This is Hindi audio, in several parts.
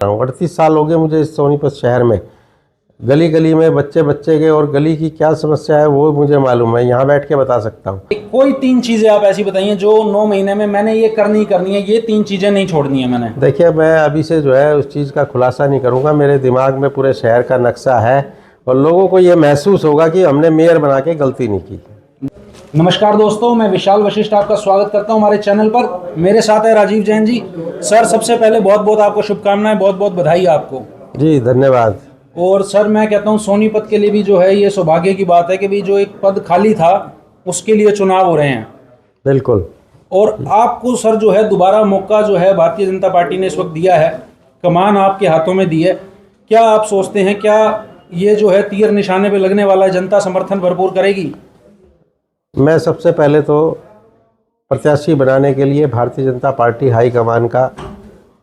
38 साल हो गए मुझे इस सोनीपत शहर में। गली गली में बच्चे बच्चे के और गली की क्या समस्या है वो मुझे मालूम है, यहाँ बैठ के बता सकता हूँ। कोई 3 चीजें आप ऐसी बताइए जो 9 महीने में मैंने ये करनी है, ये 3 चीजें नहीं छोड़नी है मैंने। देखिए, मैं अभी से जो है उस चीज़ का खुलासा नहीं करूँगा। मेरे दिमाग में पूरे शहर का नक्शा है और लोगों को ये महसूस होगा कि हमने मेयर बना के गलती नहीं की। नमस्कार दोस्तों, मैं विशाल वशिष्ठ आपका स्वागत करता हूं हमारे चैनल पर। मेरे साथ है राजीव जैन जी। सर, सबसे पहले बहुत बहुत आपको शुभकामनाएं, बहुत बहुत बधाई आपको। जी धन्यवाद। और सर, मैं कहता हूं सोनीपत के लिए भी जो है ये सौभाग्य की बात है कि भी जो एक पद खाली था उसके लिए चुनाव हो रहे हैं। बिल्कुल। और आपको सर जो है दोबारा मौका जो है भारतीय जनता पार्टी ने इस वक्त दिया है, कमान आपके हाथों में दी है। क्या आप सोचते हैं, क्या ये जो है तीर निशाने पे लगने वाला है, जनता समर्थन भरपूर करेगी? मैं सबसे पहले तो प्रत्याशी बनाने के लिए भारतीय जनता पार्टी हाईकमान का,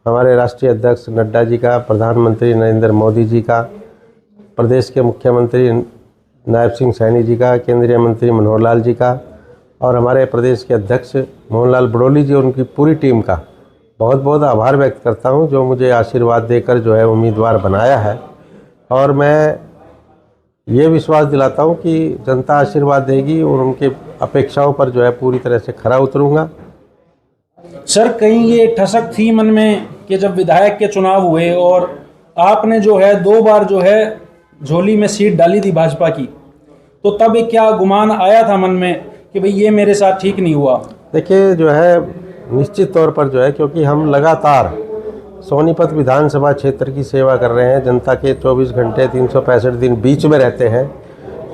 हमारे राष्ट्रीय अध्यक्ष नड्डा जी का, प्रधानमंत्री नरेंद्र मोदी जी का, प्रदेश के मुख्यमंत्री नायब सिंह सैनी जी का, केंद्रीय मंत्री मनोहर लाल जी का और हमारे प्रदेश के अध्यक्ष मोहनलाल बड़ोली जी और उनकी पूरी टीम का बहुत बहुत आभार व्यक्त करता हूं, जो मुझे आशीर्वाद देकर जो है उम्मीदवार बनाया है। और मैं ये विश्वास दिलाता हूं कि जनता आशीर्वाद देगी और उनकी अपेक्षाओं पर जो है पूरी तरह से खरा उतरूंगा। सर, कहीं ये ठसक थी मन में कि जब विधायक के चुनाव हुए और आपने जो है 2 बार जो है झोली में सीट डाली थी भाजपा की, तो तब एक क्या गुमान आया था मन में कि भाई ये मेरे साथ ठीक नहीं हुआ? देखिए, जो है निश्चित तौर पर जो है, क्योंकि हम लगातार सोनीपत विधानसभा क्षेत्र की सेवा कर रहे हैं, जनता के 24 घंटे 365 दिन बीच में रहते हैं,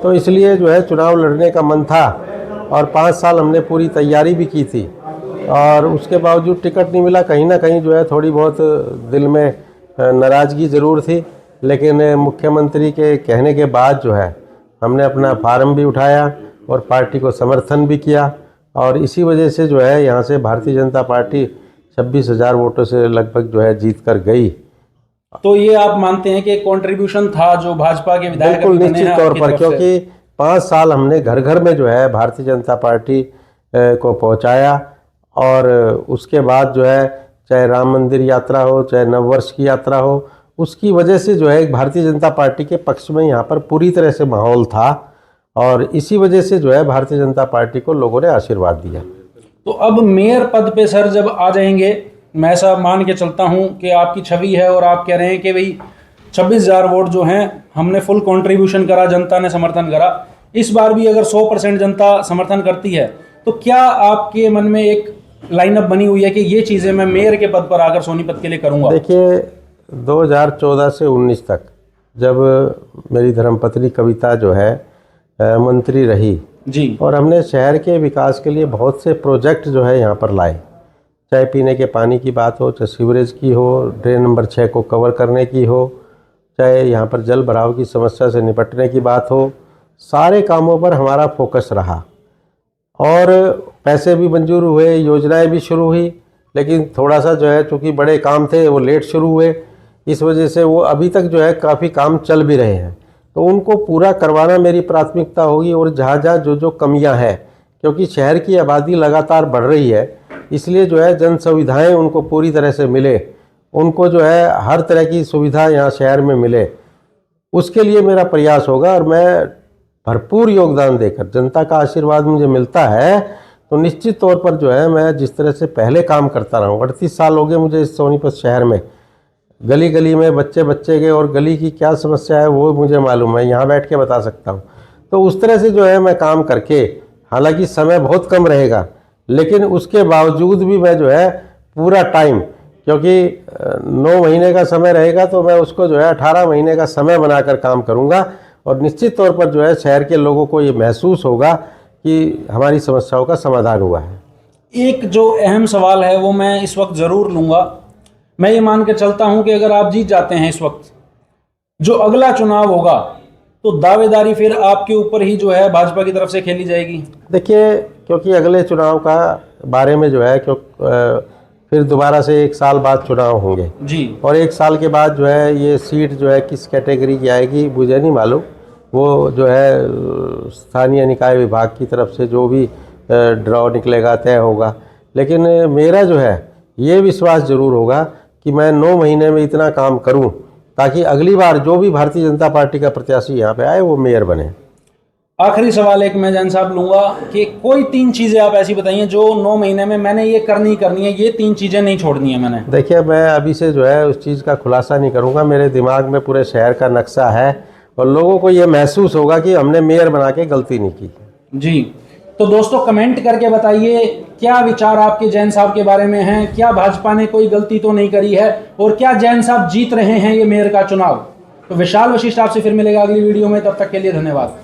तो इसलिए जो है चुनाव लड़ने का मन था और 5 साल हमने पूरी तैयारी भी की थी और उसके बावजूद टिकट नहीं मिला। कहीं ना कहीं जो है थोड़ी बहुत दिल में नाराज़गी ज़रूर थी, लेकिन मुख्यमंत्री के कहने के बाद जो है हमने अपना फार्म भी उठाया और पार्टी को समर्थन भी किया और इसी वजह से जो है यहाँ से भारतीय जनता पार्टी 26,000 वोटों से लगभग जो है जीत कर गई। तो ये आप मानते हैं कि एक कंट्रीब्यूशन था जो भाजपा के विधायक बिल्कुल, बने निश्चित हैं तौर आपकी पर, तरफ से? क्योंकि 5 साल हमने घर घर में जो है भारतीय जनता पार्टी को पहुंचाया और उसके बाद जो है चाहे राम मंदिर यात्रा हो, चाहे नववर्ष की यात्रा हो, उसकी वजह से जो है भारतीय जनता पार्टी के पक्ष में यहाँ पर पूरी तरह से माहौल था और इसी वजह से जो है भारतीय जनता पार्टी को लोगों ने आशीर्वाद दिया। तो अब मेयर पद पे सर जब आ जाएंगे, मैं ऐसा मान के चलता हूं कि आपकी छवि है और आप कह रहे हैं कि भाई 26,000 वोट जो हैं हमने फुल कंट्रीब्यूशन करा, जनता ने समर्थन करा। इस बार भी अगर 100% जनता समर्थन करती है तो क्या आपके मन में एक लाइनअप बनी हुई है कि ये चीज़ें मैं मेयर के पद पर आकर सोनीपत के लिए करूँगा? देखिए, 2014 से 19 तक जब मेरी धर्मपत्नी कविता जो है मंत्री रही जी, और हमने शहर के विकास के लिए बहुत से प्रोजेक्ट जो है यहाँ पर लाए, चाहे पीने के पानी की बात हो, चाहे सीवरेज की हो, ड्रेन नंबर 6 को कवर करने की हो, चाहे यहाँ पर जल भराव की समस्या से निपटने की बात हो, सारे कामों पर हमारा फोकस रहा और पैसे भी मंजूर हुए, योजनाएं भी शुरू हुई, लेकिन थोड़ा सा जो है चूँकि बड़े काम थे वो लेट शुरू हुए, इस वजह से वो अभी तक जो है काफ़ी काम चल भी रहे हैं, तो उनको पूरा करवाना मेरी प्राथमिकता होगी। और जहाँ जहाँ जो जो कमियाँ हैं, क्योंकि शहर की आबादी लगातार बढ़ रही है, इसलिए जो है जन सुविधाएँ उनको पूरी तरह से मिले, उनको जो है हर तरह की सुविधा यहाँ शहर में मिले, उसके लिए मेरा प्रयास होगा और मैं भरपूर योगदान देकर, जनता का आशीर्वाद मुझे मिलता है तो निश्चित तौर पर जो है मैं जिस तरह से पहले काम करता रहा हूँ, 38 साल हो गए मुझे इस सोनीपत शहर में, गली गली में बच्चे बच्चे के और गली की क्या समस्या है वो मुझे मालूम है, यहाँ बैठ के बता सकता हूँ। तो उस तरह से जो है मैं काम करके, हालांकि समय बहुत कम रहेगा लेकिन उसके बावजूद भी मैं जो है पूरा टाइम, क्योंकि 9 महीने का समय रहेगा तो मैं उसको जो है 18 महीने का समय बनाकर काम करूँगा और निश्चित तौर पर जो है शहर के लोगों को ये महसूस होगा कि हमारी समस्याओं का समाधान हुआ है। एक जो अहम सवाल है वो मैं इस वक्त ज़रूर लूँगा। मैं ये मान के चलता हूँ कि अगर आप जीत जाते हैं इस वक्त, जो अगला चुनाव होगा तो दावेदारी फिर आपके ऊपर ही जो है भाजपा की तरफ से खेली जाएगी। देखिए, क्योंकि अगले चुनाव का बारे में जो है फिर दोबारा से 1 साल बाद चुनाव होंगे जी, और 1 साल के बाद जो है ये सीट जो है किस कैटेगरी की आएगी मुझे नहीं मालूम, वो जो है स्थानीय निकाय विभाग की तरफ से जो भी ड्रॉ निकलेगा तय होगा। लेकिन मेरा जो है ये विश्वास ज़रूर होगा कि मैं 9 महीने में इतना काम करूं ताकि अगली बार जो भी भारतीय जनता पार्टी का प्रत्याशी यहाँ पे आए वो मेयर बने। आखिरी सवाल एक मैं जैन साहब लूंगा कि कोई 3 चीज़ें आप ऐसी बताइए जो 9 महीने में मैंने ये करनी ही करनी है, ये 3 चीज़ें नहीं छोड़नी है मैंने। देखिए, मैं अभी से जो है उस चीज़ का खुलासा नहीं करूँगा, मेरे दिमाग में पूरे शहर का नक्शा है और लोगों को ये महसूस होगा कि हमने मेयर बना के गलती नहीं की। जी, तो दोस्तों कमेंट करके बताइए क्या विचार आपके जैन साहब के बारे में हैं, क्या भाजपा ने कोई गलती तो नहीं करी है और क्या जैन साहब जीत रहे हैं ये मेयर का चुनाव। तो विशाल वशिष्ठ आपसे फिर मिलेगा अगली वीडियो में, तब तक के लिए धन्यवाद।